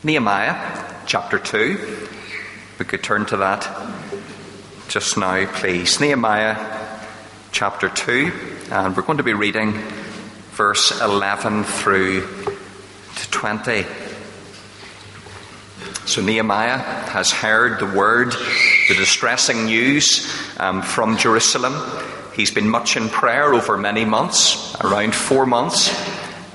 Nehemiah chapter 2. We could turn to that just now, please. Nehemiah chapter 2, and we're going to be reading verse 11 through to 20. So Nehemiah has heard the word, the distressing news from Jerusalem. He's been much in prayer over many months, around 4 months.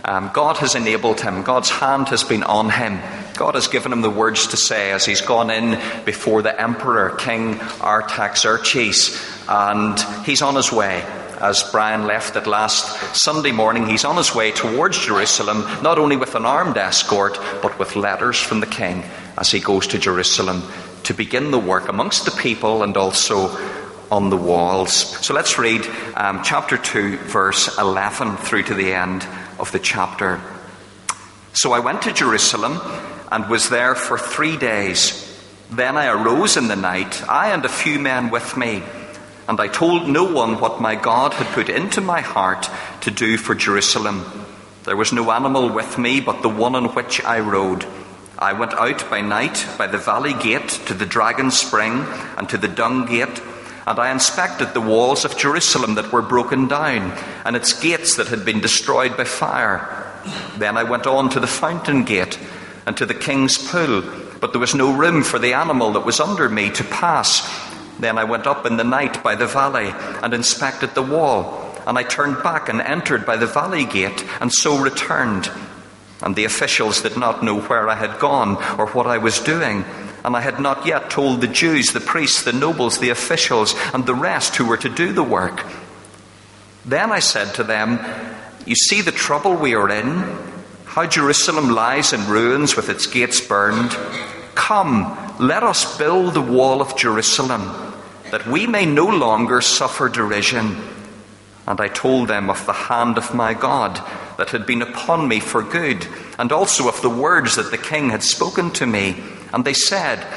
God has enabled him. God's hand has been on him. God has given him the words to say as he's gone in before the emperor, King Artaxerxes, and he's on his way. As Brian left it last Sunday morning, he's on his way towards Jerusalem, not only with an armed escort, but with letters from the king as he goes to Jerusalem to begin the work amongst the people and also on the walls. So let's read chapter 2, verse 11 through to the end of the chapter. So I went to Jerusalem and was there for 3 days. Then I arose in the night, I and a few men with me, and I told no one what my God had put into my heart to do for Jerusalem. There was no animal with me but the one on which I rode. I went out by night by the valley gate to the dragon's spring and to the dung gate, and I inspected the walls of Jerusalem that were broken down, and its gates that had been destroyed by fire. Then I went on to the fountain gate and to the king's pool, but there was no room for the animal that was under me to pass. Then I went up in the night by the valley and inspected the wall, and I turned back and entered by the valley gate, and so returned. And the officials did not know where I had gone or what I was doing, and I had not yet told the Jews, the priests, the nobles, the officials, and the rest who were to do the work. Then I said to them, "You see the trouble we are in, how Jerusalem lies in ruins with its gates burned. Come, let us build the wall of Jerusalem, that we may no longer suffer derision." And I told them of the hand of my God that had been upon me for good, and also of the words that the king had spoken to me. And they said,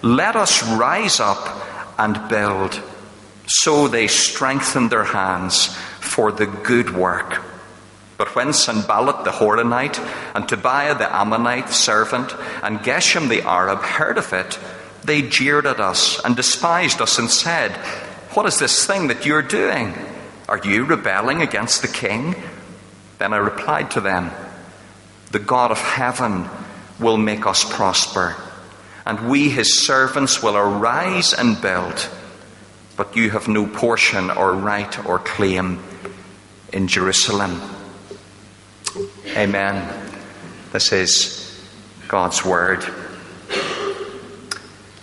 "Let us rise up and build." So they strengthened their hands for the good work. But when Sanballat the Horonite, and Tobiah the Ammonite servant, and Geshem the Arab heard of it, they jeered at us and despised us and said, "What is this thing that you're doing? Are you rebelling against the king?" Then I replied to them, "The God of heaven will make us prosper, and we his servants will arise and build. But you have no portion or right or claim in Jerusalem." Amen. This is God's word.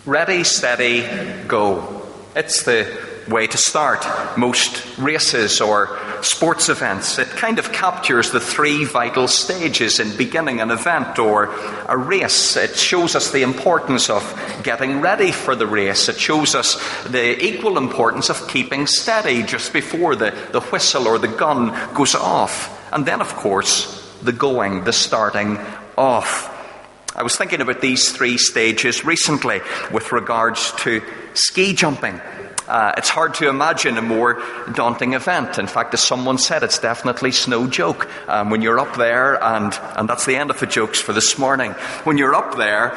Ready, steady, go. It's the way to start most races or sports events. It kind of captures the 3 vital stages in beginning an event or a race. It shows us the importance of getting ready for the race. It shows us the equal importance of keeping steady just before the whistle or the gun goes off. And then, of course, the going, the starting off. I was thinking about these 3 stages recently with regards to ski jumping. It's hard to imagine a more daunting event. In fact, as someone said, it's definitely no joke. When you're up there, and that's the end of the jokes for this morning. When you're up there,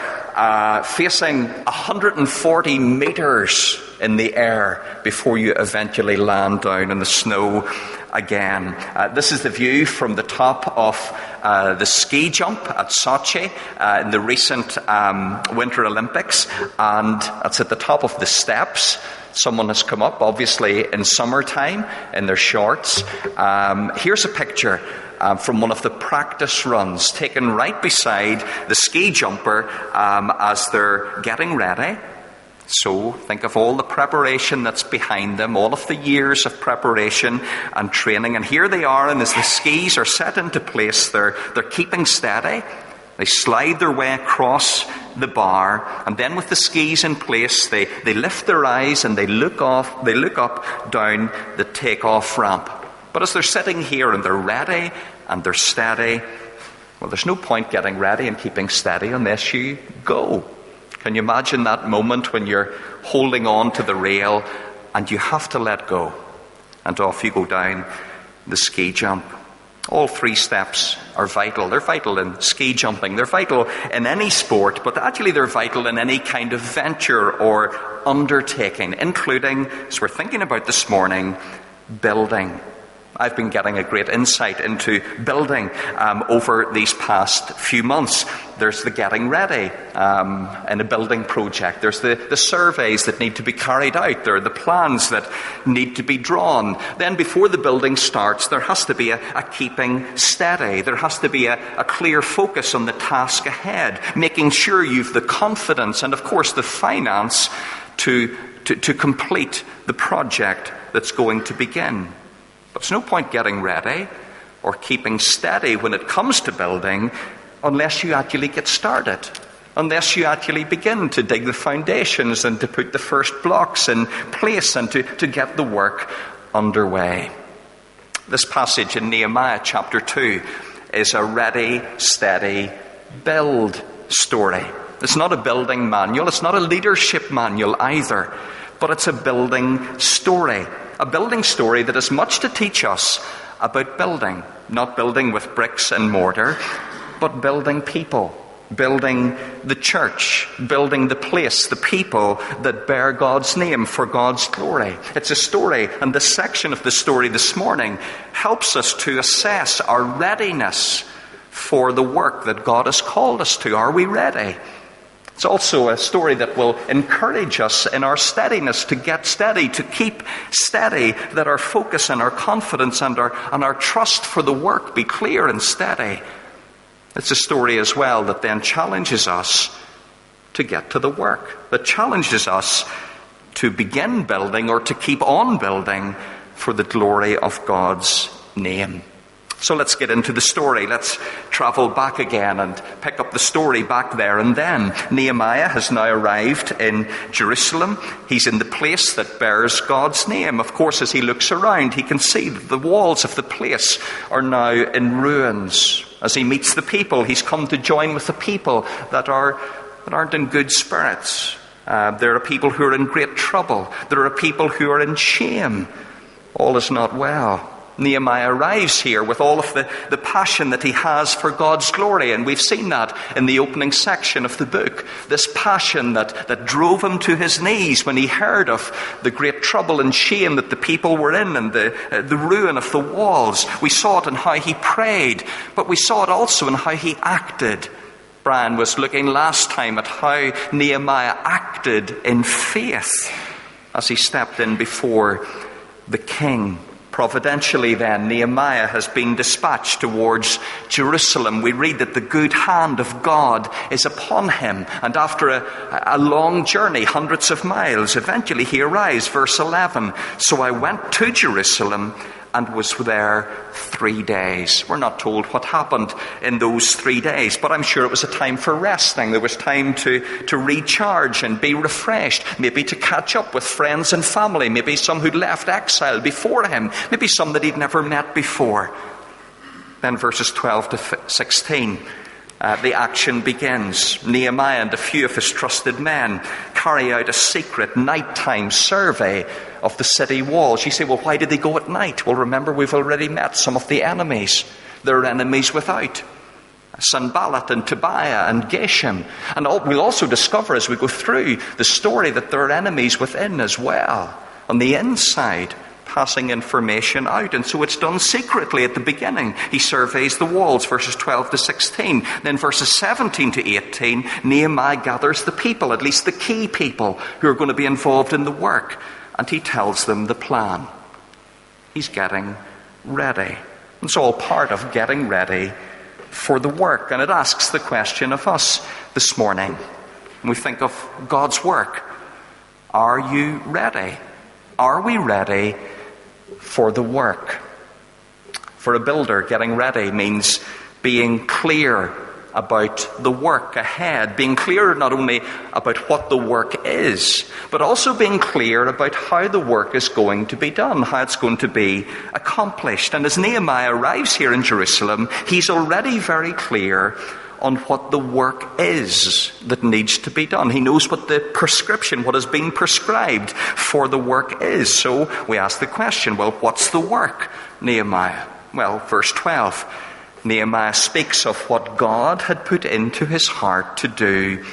facing 140 meters in the air before you eventually land down in the snow again. This is the view from the top of the ski jump at Sochi in the recent Winter Olympics, and that's at the top of the steps. Someone has come up, obviously in summertime, in their shorts. Here's a picture from one of the practice runs taken right beside the ski jumper as they're getting ready. So think of all the preparation that's behind them, all of the years of preparation and training. And here they are, and as the skis are set into place, they're keeping steady. They slide their way across the bar, and then with the skis in place, they lift their eyes and they look up down the takeoff ramp. But as they're sitting here and they're ready and they're steady, well, there's no point getting ready and keeping steady unless you go. Can you imagine that moment when you're holding on to the rail and you have to let go, and off you go down the ski jump? All three steps are vital. They're vital in ski jumping. They're vital in any sport, but actually they're vital in any kind of venture or undertaking, including, as we're thinking about this morning, building. I've been getting a great insight into building over these past few months. There's the getting ready in a building project. There's the surveys that need to be carried out. There are the plans that need to be drawn. Then before the building starts, there has to be a keeping steady. There has to be a clear focus on the task ahead, making sure you've the confidence and, of course, the finance to complete the project that's going to begin. But there's no point getting ready or keeping steady when it comes to building unless you actually get started, unless you actually begin to dig the foundations and to put the first blocks in place and to get the work underway. This passage in Nehemiah chapter 2 is a ready, steady, build story. It's not a building manual. It's not a leadership manual either. But it's a building story. A building story that has much to teach us about building. Not building with bricks and mortar, but building people. Building the church. Building the place, the people that bear God's name for God's glory. It's a story, and this section of the story this morning helps us to assess our readiness for the work that God has called us to. Are we ready? It's also a story that will encourage us in our steadiness to get steady, to keep steady, that our focus and our confidence and our trust for the work be clear and steady. It's a story as well that then challenges us to get to the work, that challenges us to begin building or to keep on building for the glory of God's name. So let's get into the story. Let's travel back again and pick up the story back there and then. Nehemiah has now arrived in Jerusalem. He's in the place that bears God's name. Of course, as he looks around, he can see that the walls of the place are now in ruins. As he meets the people, he's come to join with the people that aren't in good spirits. There are people who are in great trouble. There are people who are in shame. All is not well. Nehemiah arrives here with all of the passion that he has for God's glory. And we've seen that in the opening section of the book. This passion that drove him to his knees when he heard of the great trouble and shame that the people were in and the ruin of the walls. We saw it in how he prayed, but we saw it also in how he acted. Brian was looking last time at how Nehemiah acted in faith as he stepped in before the king. Providentially then, Nehemiah has been dispatched towards Jerusalem. We read that the good hand of God is upon him. And after a long journey, hundreds of miles, eventually he arrives. Verse 11, so I went to Jerusalem and was there 3 days. We're not told what happened in those 3 days, but I'm sure it was a time for resting. There was time to recharge and be refreshed, maybe to catch up with friends and family, maybe some who'd left exile before him, maybe some that he'd never met before. Then verses 12 to 16, the action begins. Nehemiah and a few of his trusted men carry out a secret nighttime survey of the city walls. You say, well, why did they go at night? Well, remember, we've already met some of the enemies. There are enemies without. Sanballat and Tobiah and Geshem. And we'll also discover as we go through the story that there are enemies within as well, on the inside, passing information out. And so it's done secretly at the beginning. He surveys the walls, verses 12 to 16. Then verses 17 to 18, Nehemiah gathers the people, at least the key people who are going to be involved in the work. And he tells them the plan. He's getting ready. It's all part of getting ready for the work. And it asks the question of us this morning. When we think of God's work, are you ready? Are we ready for the work? For a builder, getting ready means being clear about the work ahead, being clear not only about what the work is, but also being clear about how the work is going to be done, how it's going to be accomplished. And as Nehemiah arrives here in Jerusalem, he's already very clear on what the work is that needs to be done. He knows what the prescription, what has been prescribed for the work is. So we ask the question, well, what's the work, Nehemiah? Well, verse 12, Nehemiah speaks of what God had put into his heart to do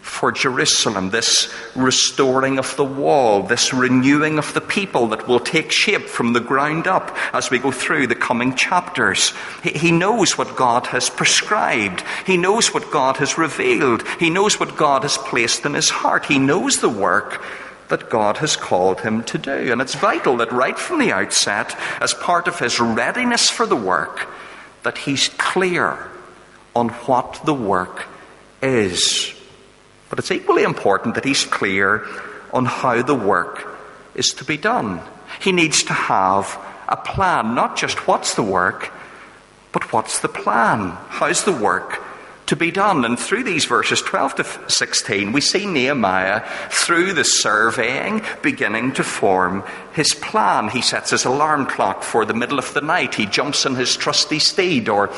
for Jerusalem, this restoring of the wall, this renewing of the people that will take shape from the ground up as we go through the coming chapters. He knows what God has prescribed. He knows what God has revealed. He knows what God has placed in his heart. He knows the work that God has called him to do. And it's vital that right from the outset, as part of his readiness for the work, that he's clear on what the work is. But it's equally important that he's clear on how the work is to be done. He needs to have a plan, not just what's the work, but what's the plan? How's the work to be done? And through these verses 12 to 16, we see Nehemiah, through the surveying, beginning to form his plan. He sets his alarm clock for the middle of the night. He jumps on his trusty steed, or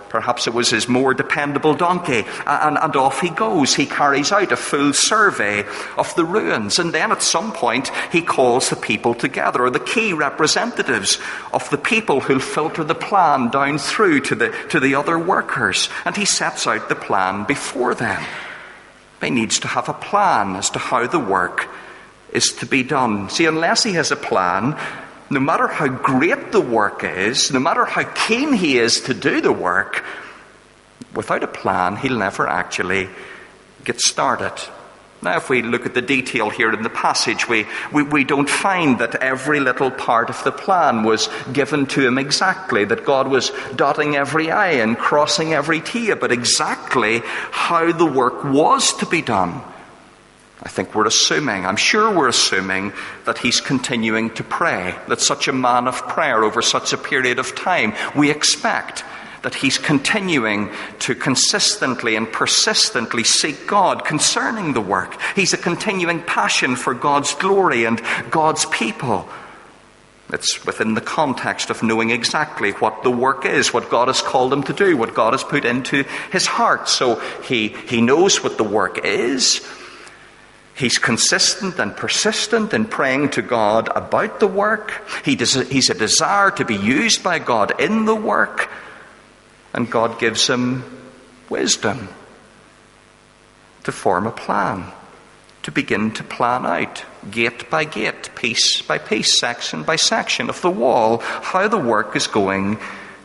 perhaps it was his more dependable donkey, and off he goes. He carries out a full survey of the ruins, and then at some point he calls the people together, or the key representatives of the people who'll filter the plan down through to the other workers, and he sets out the plan before them. He needs to have a plan as to how the work is to be done. See, unless he has a plan, no matter how great the work is, no matter how keen he is to do the work, without a plan, he'll never actually get started. Now, if we look at the detail here in the passage, we don't find that every little part of the plan was given to him exactly, that God was dotting every I and crossing every T, but exactly how the work was to be done. I think I'm sure we're assuming that he's continuing to pray, that such a man of prayer over such a period of time, we expect that he's continuing to consistently and persistently seek God concerning the work. He's a continuing passion for God's glory and God's people. It's within the context of knowing exactly what the work is, what God has called him to do, what God has put into his heart. So he knows what the work is. He's consistent and persistent in praying to God about the work. He's a desire to be used by God in the work. And God gives him wisdom to form a plan, to begin to plan out, gate by gate, piece by piece, section by section of the wall, how the work is going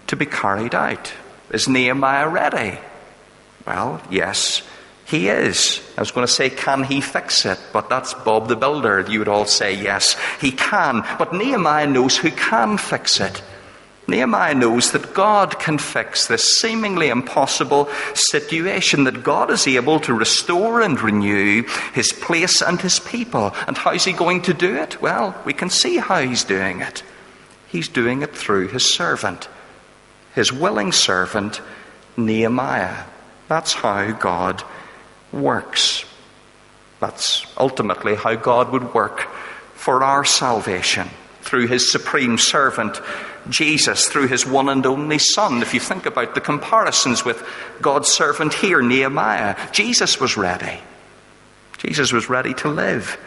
to be carried out. Is Nehemiah ready? Well, yes, he is. I was going to say, can he fix it? But that's Bob the Builder. You would all say, yes, he can. But Nehemiah knows who can fix it. Nehemiah knows that God can fix this seemingly impossible situation, that God is able to restore and renew his place and his people. And how's he going to do it? Well, we can see how he's doing it. He's doing it through his servant, his willing servant, Nehemiah. That's how God works. That's ultimately how God would work for our salvation, through his supreme servant, Jesus, through his one and only Son. If you think about the comparisons with God's servant here, Nehemiah, Jesus was ready. Jesus was ready to live,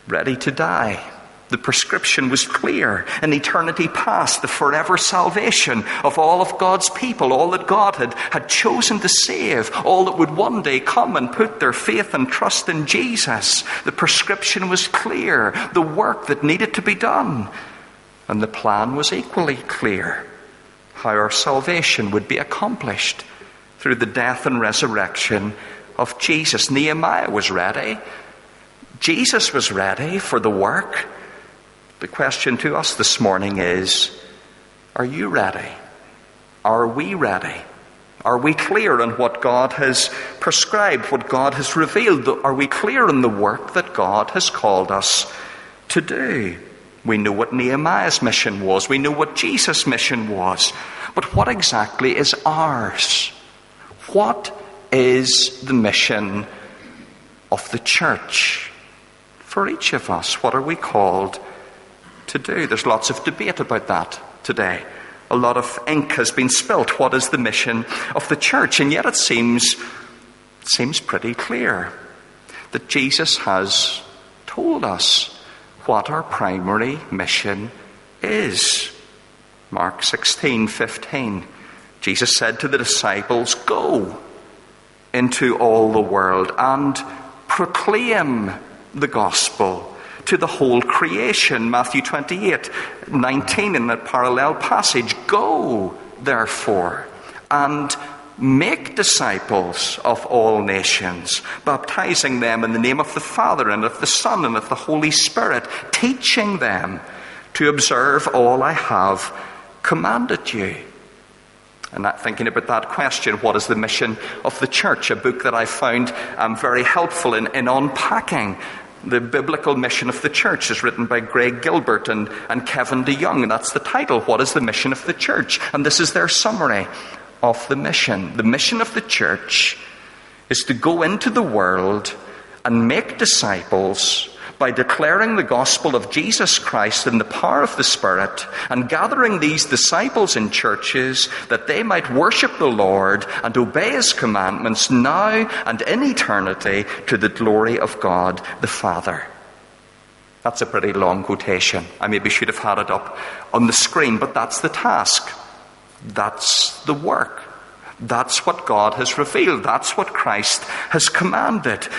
ready to die. The prescription was clear. In eternity past, the forever salvation of all of God's people, all that God had chosen to save, all that would one day come and put their faith and trust in Jesus. The prescription was clear. The work that needed to be done. And the plan was equally clear. How our salvation would be accomplished through the death and resurrection of Jesus. Nehemiah was ready. Jesus was ready for the work. The question to us this morning is, are you ready? Are we ready? Are we clear on what God has prescribed, what God has revealed? Are we clear on the work that God has called us to do? We know what Nehemiah's mission was. We know what Jesus' mission was. But what exactly is ours? What is the mission of the church? For each of us, what are we called to do? There's lots of debate about that today. A lot of ink has been spilt. What is the mission of the church? And yet it seems pretty clear that Jesus has told us what our primary mission is. Mark 16:15. Jesus said to the disciples, "Go into all the world and proclaim the gospel to the whole creation." Matthew 28:19 in that parallel passage. "Go, therefore, and make disciples of all nations, baptizing them in the name of the Father and of the Son and of the Holy Spirit, teaching them to observe all I have commanded you." And thinking about that question, what is the mission of the church? A book that I found very helpful in unpacking the biblical mission of the church is written by Greg Gilbert and Kevin DeYoung. And that's the title, What is the Mission of the Church? And this is their summary of the mission. The mission of the church is to go into the world and make disciples by declaring the gospel of Jesus Christ in the power of the Spirit, and gathering these disciples in churches that they might worship the Lord and obey His commandments now and in eternity to the glory of God the Father. That's a pretty long quotation. I maybe should have had it up on the screen, but that's the task. That's the work. That's what God has revealed. That's what Christ has commanded.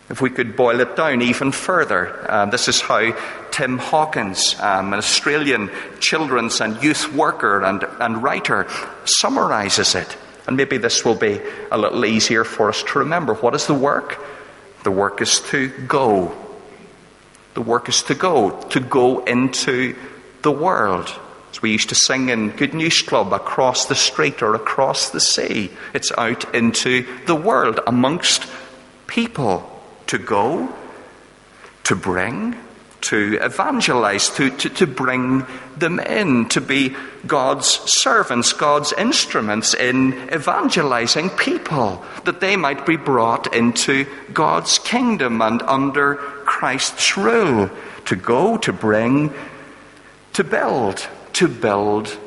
If we could boil it down even further, this is how Tim Hawkins, an Australian children's and youth worker and writer, summarises it. And maybe this will be a little easier for us to remember. What is the work? The work is to go. The work is to go into the world. As we used to sing in Good News Club, across the street or across the sea. It's out into the world, amongst people. To go, to bring, to evangelize, to bring them in, to be God's servants, God's instruments in evangelizing people, that they might be brought into God's kingdom and under Christ's rule. To go, to bring, to build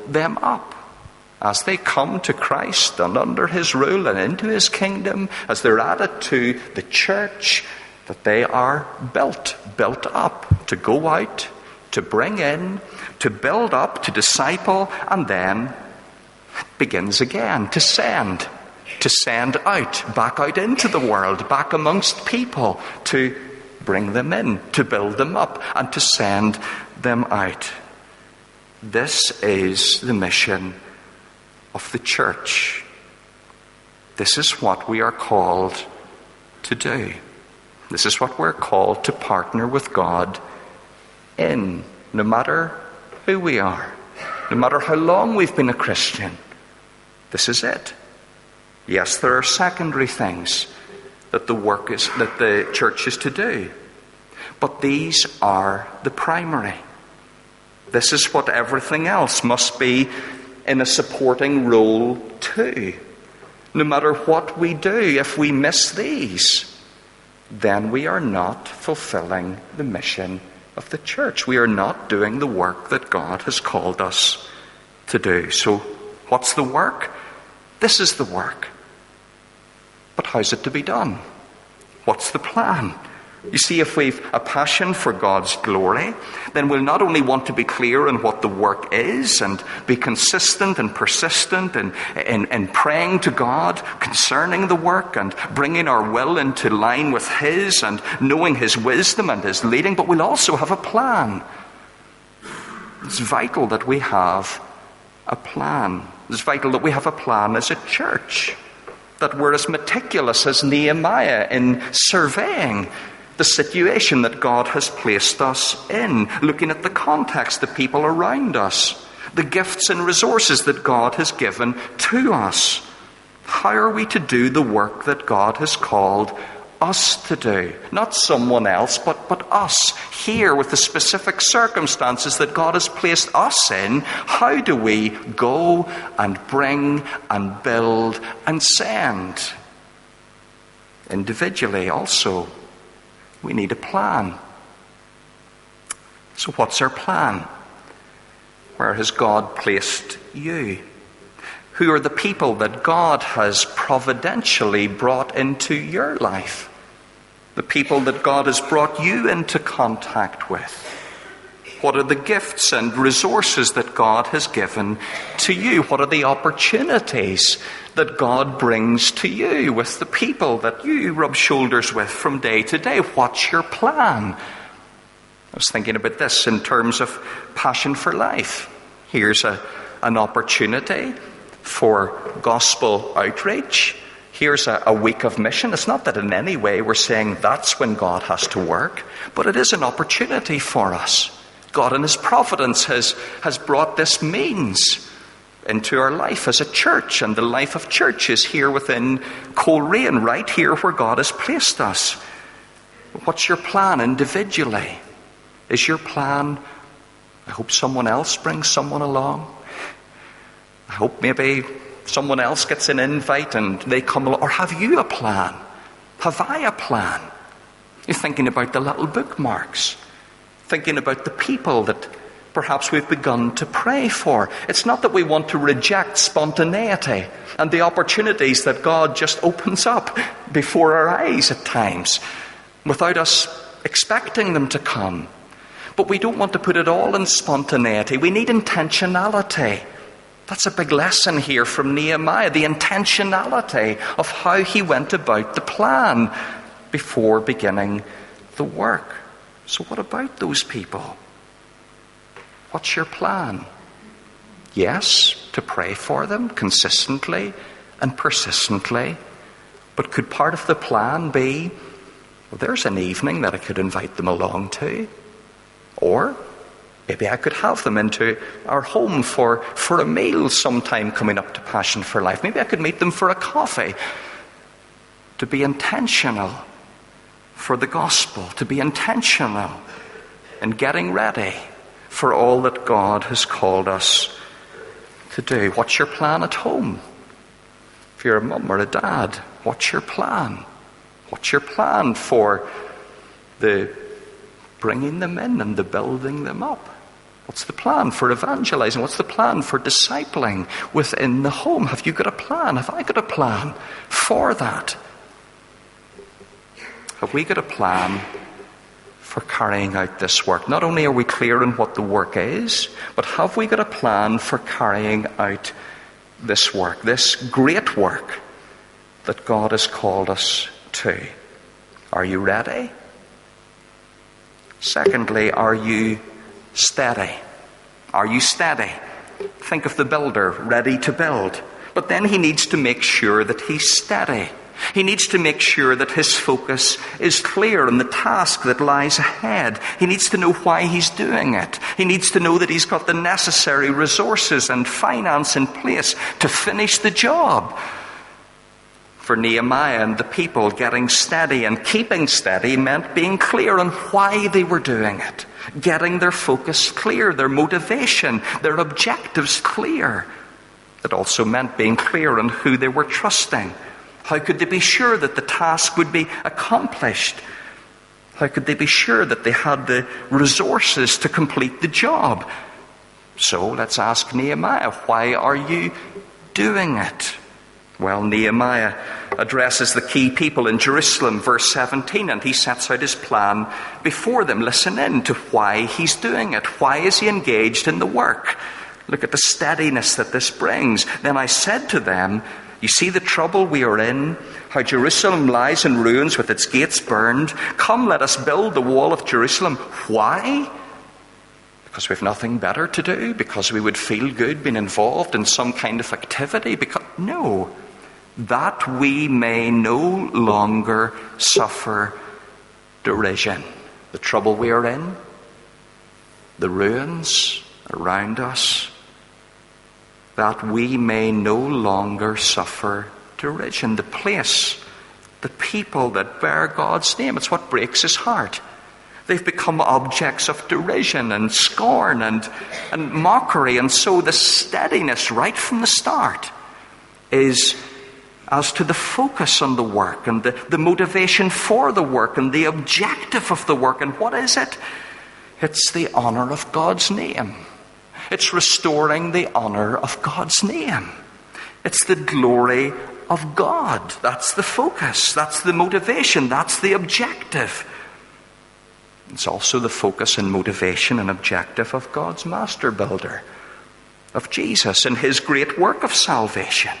them up. As they come to Christ and under His rule and into His kingdom, as they're added to the church, that they are built up to go out, to bring in, to build up, to disciple, and then it begins again to send out, back out into the world, back amongst people, to bring them in, to build them up, and to send them out. This is the mission of the church. This is what we are called to do. This is what we're called to partner with God in, no matter who we are, no matter how long we've been a Christian. This is it. Yes, there are secondary things that the church is to do, but these are the primary. This is what everything else must be in a supporting role too. No matter what we do, if we miss these, then we are not fulfilling the mission of the church. We are not doing the work that God has called us to do. So, what's the work? This is the work. But how's it to be done? What's the plan? You see, if we've a passion for God's glory, then we'll not only want to be clear on what the work is and be consistent and persistent in praying to God concerning the work and bringing our will into line with His and knowing His wisdom and His leading, but we'll also have a plan. It's vital that we have a plan. It's vital that we have a plan as a church, that we're as meticulous as Nehemiah in surveying the situation that God has placed us in, looking at the context, the people around us, the gifts and resources that God has given to us. How are we to do the work that God has called us to do? Not someone else, but us, here with the specific circumstances that God has placed us in. How do we go and bring and build and send? Individually also, we need a plan. So what's our plan? Where has God placed you? Who are the people that God has providentially brought into your life? The people that God has brought you into contact with. What are the gifts and resources that God has given to you? What are the opportunities that God brings to you with the people that you rub shoulders with from day to day? What's your plan? I was thinking about this in terms of Passion for Life. Here's an opportunity for gospel outreach. Here's a week of mission. It's not that in any way we're saying that's when God has to work, but it is an opportunity for us. God in his providence has brought this means into our life as a church, and the life of churches here within Coleraine, right here where God has placed us. What's your plan individually? Is your plan, I hope someone else brings someone along? I hope maybe someone else gets an invite and they come along. Or have you a plan? Have I a plan? You're thinking about the little bookmarks. Thinking about the people that perhaps we've begun to pray for. It's not that we want to reject spontaneity and the opportunities that God just opens up before our eyes at times without us expecting them to come. But we don't want to put it all in spontaneity. We need intentionality. That's a big lesson here from Nehemiah, the intentionality of how he went about the plan before beginning the work. So what about those people? What's your plan? Yes, to pray for them consistently and persistently. But could part of the plan be, well, there's an evening that I could invite them along to? Or maybe I could have them into our home for a meal sometime coming up to Passion for Life. Maybe I could meet them for a coffee. To be intentional for the gospel. To be intentional in getting ready for all that God has called us to do. What's your plan at home? If you're a mum or a dad, what's your plan? What's your plan for the bringing them in and the building them up? What's the plan for evangelizing? What's the plan for discipling within the home? Have you got a plan? Have I got a plan for that? Have we got a plan for carrying out this work? Not only are we clear on what the work is, but have we got a plan for carrying out this work, this great work that God has called us to? Are you ready? Secondly, are you steady? Are you steady? Think of the builder ready to build. But then he needs to make sure that he's steady. He needs to make sure that his focus is clear on the task that lies ahead. He needs to know why he's doing it. He needs to know that he's got the necessary resources and finance in place to finish the job. For Nehemiah and the people, getting steady and keeping steady meant being clear on why they were doing it. Getting their focus clear, their motivation, their objectives clear. It also meant being clear on who they were trusting. How could they be sure that the task would be accomplished? How could they be sure that they had the resources to complete the job? So let's ask Nehemiah, why are you doing it? Well, Nehemiah addresses the key people in Jerusalem, verse 17, and he sets out his plan before them. Listen in to why he's doing it. Why is he engaged in the work? Look at the steadiness that this brings. Then I said to them, you see the trouble we are in, how Jerusalem lies in ruins with its gates burned. Come, let us build the wall of Jerusalem. Why? Because we have nothing better to do? Because we would feel good being involved in some kind of activity? No. That we may no longer suffer derision. The trouble we are in, the ruins around us, that we may no longer suffer derision. The place, the people that bear God's name, it's what breaks his heart. They've become objects of derision and scorn and mockery. And so the steadiness right from the start is as to the focus on the work and the motivation for the work and the objective of the work. And what is it? It's the honor of God's name. It's restoring the honor of God's name. It's the glory of God. That's the focus. That's the motivation. That's the objective. It's also the focus and motivation and objective of God's master builder, of Jesus and his great work of salvation.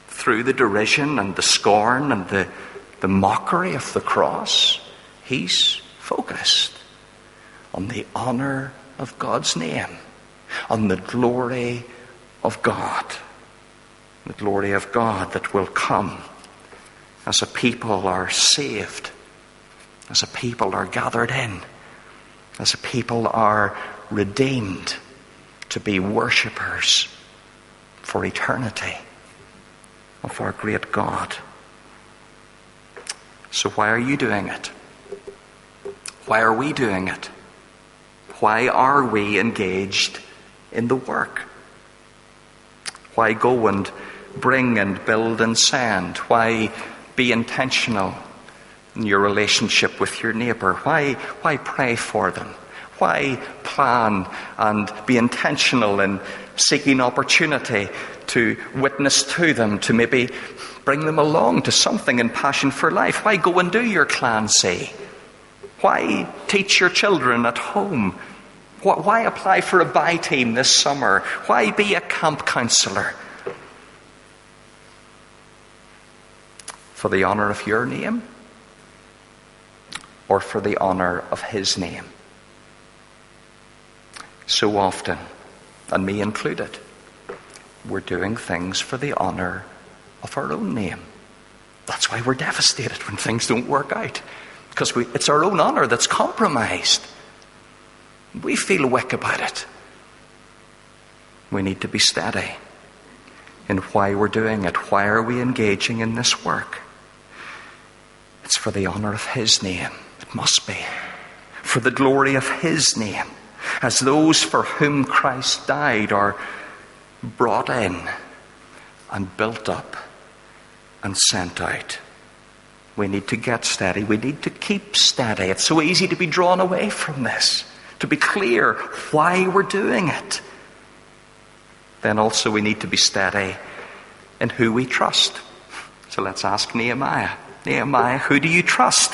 Through the derision and the scorn and the mockery of the cross, he's focused on the honor of God's name, on the glory of God. The glory of God that will come as a people are saved, as a people are gathered in, as a people are redeemed to be worshippers for eternity of our great God. So why are you doing it? Why are we doing it? Why are we engaged in the work? Why go and bring and build and send? Why be intentional in your relationship with your neighbour? Why pray for them? Why plan and be intentional in seeking opportunity to witness to them, to maybe bring them along to something in Passion for Life? Why go and do your clan C? Why teach your children at home? Why apply for a buy team this summer? Why be a camp counsellor? For the honour of your name? Or for the honour of his name? So often, and me included, we're doing things for the honour of our own name. That's why we're devastated when things don't work out. Because it's our own honour that's compromised. We feel weak about it. We need to be steady in why we're doing it. Why are we engaging in this work? It's for the honour of his name. It must be. For the glory of his name. As those for whom Christ died are brought in and built up and sent out. We need to get steady. We need to keep steady. It's so easy to be drawn away from this. To be clear why we're doing it. Then also we need to be steady in who we trust. So let's ask Nehemiah. Nehemiah, who do you trust?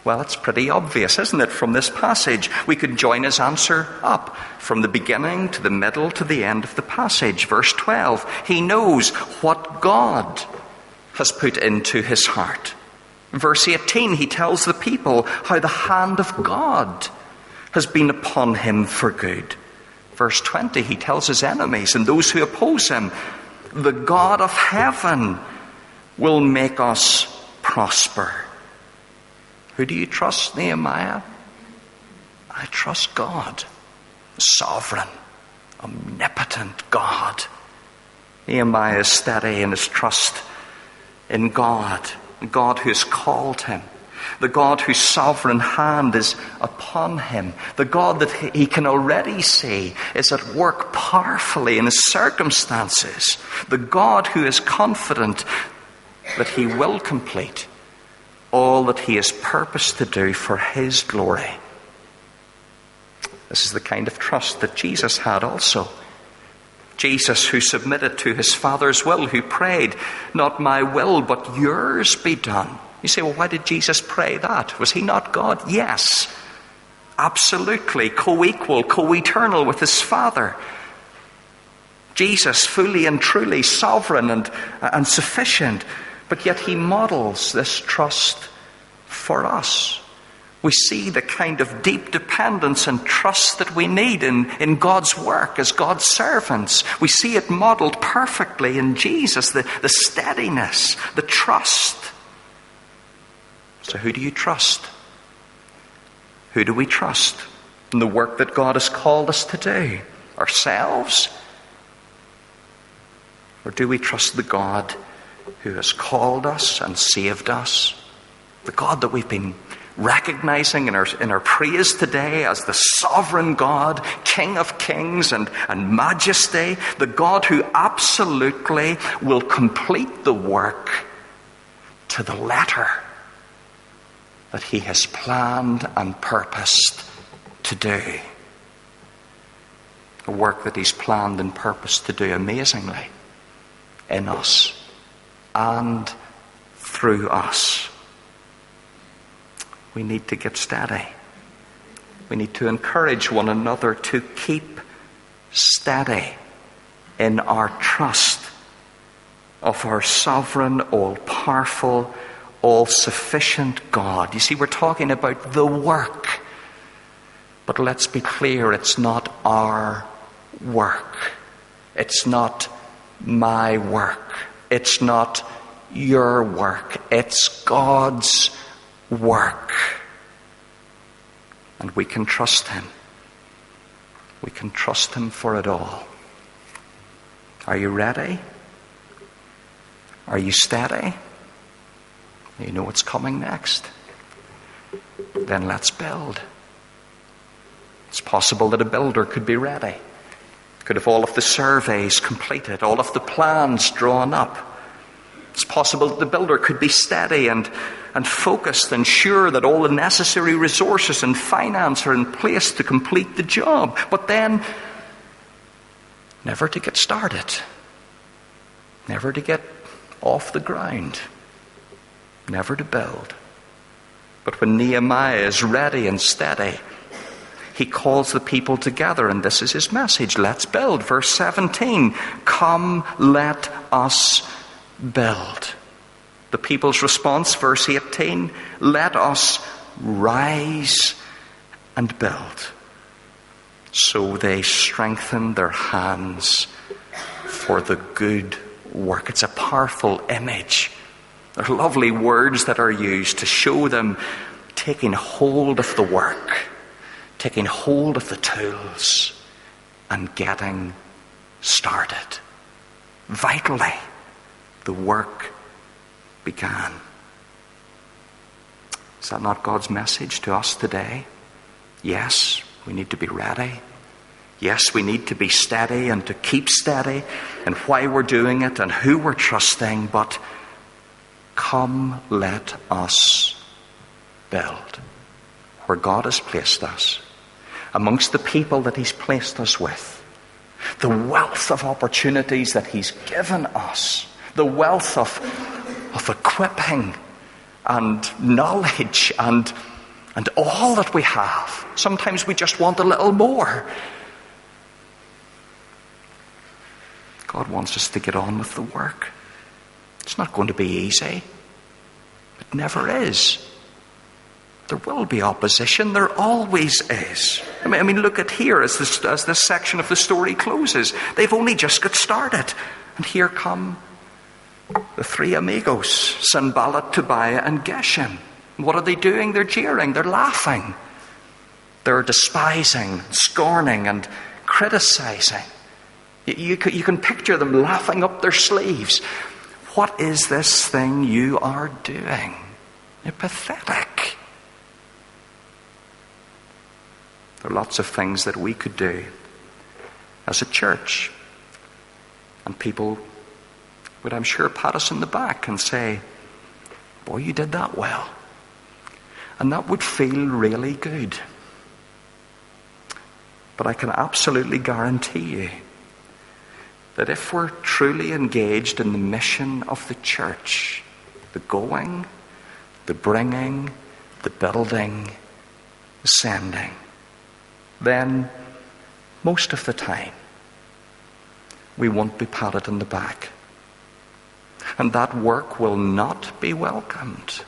Well, it's pretty obvious, isn't it, from this passage? We could join his answer up from the beginning to the middle to the end of the passage. Verse 12, he knows what God has put into his heart. Verse 18, he tells the people how the hand of God has been upon him for good. Verse 20, he tells his enemies and those who oppose him, the God of heaven will make us prosper. Who do you trust, Nehemiah? I trust God, sovereign, omnipotent God. Nehemiah is steady in his trust in God, the God who has called him, the God whose sovereign hand is upon him, the God that he can already see is at work powerfully in his circumstances, the God who is confident that he will complete all that he has purposed to do for his glory. This is the kind of trust that Jesus had also. Jesus, who submitted to his Father's will, who prayed, not my will, but yours be done. You say, well, why did Jesus pray that? Was he not God? Yes, absolutely, co-equal, co-eternal with his Father. Jesus, fully and truly sovereign and sufficient, but yet he models this trust for us. We see the kind of deep dependence and trust that we need in God's work as God's servants. We see it modeled perfectly in Jesus, the steadiness, the trust. So who do you trust? Who do we trust in the work that God has called us to do? Ourselves? Or do we trust the God who has called us and saved us? The God that we've been recognizing in our praise today as the sovereign God, King of kings and majesty, the God who absolutely will complete the work to the letter that he has planned and purposed to do. A work that he's planned and purposed to do amazingly in us and through us. We need to get steady. We need to encourage one another to keep steady in our trust of our sovereign, all-powerful, all-sufficient God. You see, we're talking about the work. But let's be clear, it's not our work. It's not my work. It's not your work. It's God's work. And we can trust Him. We can trust Him for it all. Are you ready? Are you steady? You know what's coming next. Then let's build. It's possible that a builder could be ready. Could have all of the surveys completed, all of the plans drawn up. It's possible that the builder could be steady and focused and sure that all the necessary resources and finance are in place to complete the job. But then, never to get started. Never to get off the ground. Never to build. But when Nehemiah is ready and steady, he calls the people together, and this is his message. Let's build. Verse 17, come, let us build. The people's response, verse 18, let us rise and build. So they strengthen their hands for the good work. It's a powerful image. There are lovely words that are used to show them taking hold of the work, taking hold of the tools, and getting started. Vitally, the work began. Is that not God's message to us today? Yes, we need to be ready. Yes, we need to be steady and to keep steady and why we're doing it and who we're trusting. But come, let us build where God has placed us, amongst the people that He's placed us with, the wealth of opportunities that He's given us, the wealth of equipping and knowledge and all that we have. Sometimes we just want a little more. God wants us to get on with the work. It's not going to be easy. It never is. There will be opposition. There always is. I mean, look at here as this section of the story closes. They've only just got started. And here come the three amigos, Sanballat, Tobiah, and Geshem. What are they doing? They're jeering. They're laughing. They're despising, scorning, and criticizing. You can picture them laughing up their sleeves. What is this thing you are doing? You're pathetic. There are lots of things that we could do as a church. And people would, I'm sure, pat us on the back and say, boy, you did that well. And that would feel really good. But I can absolutely guarantee you that if we're truly engaged in the mission of the church, the going, the bringing, the building, the sending, then most of the time we won't be patted on the back. And that work will not be welcomed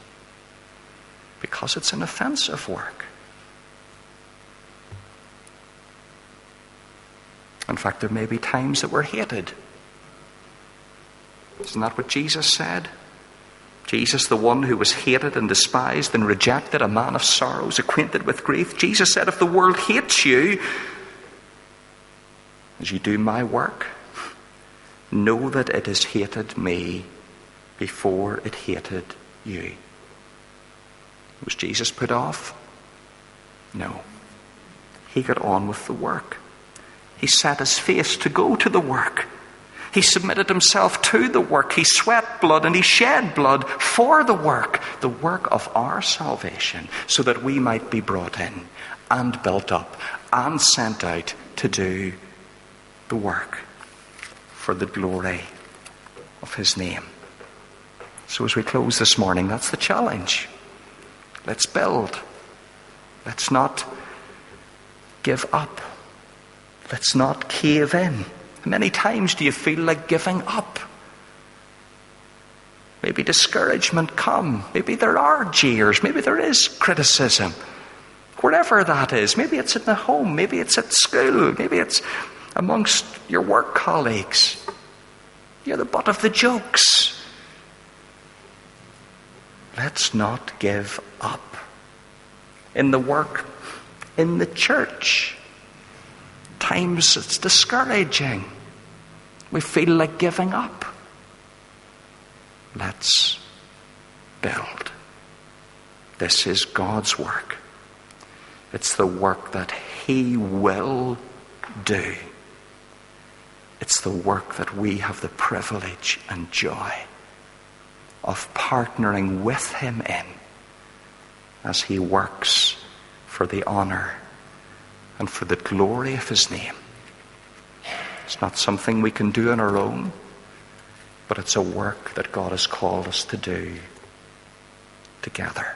because it's an offensive work. In fact, there may be times that we're hated. Isn't that what Jesus said? Jesus, the one who was hated and despised and rejected, a man of sorrows, acquainted with grief. Jesus said, if the world hates you as you do my work, know that it has hated me before it hated you. Was Jesus put off? No. He got on with the work. He set his face to go to the work. He submitted himself to the work. He sweat blood and he shed blood for the work of our salvation, so that we might be brought in and built up and sent out to do the work for the glory of his name. So as we close this morning, that's the challenge. Let's build. Let's not give up. Let's not cave in. How many times do you feel like giving up? Maybe discouragement come. Maybe there are jeers. Maybe there is criticism. Wherever that is. Maybe it's in the home. Maybe it's at school. Maybe it's amongst your work colleagues. You're the butt of the jokes. Let's not give up. In the work, in the church. Times it's discouraging. We feel like giving up. Let's build. This is God's work. It's the work that He will do. It's the work that we have the privilege and joy of partnering with Him in as He works for the honor and for the glory of His name. It's not something we can do on our own, but it's a work that God has called us to do together.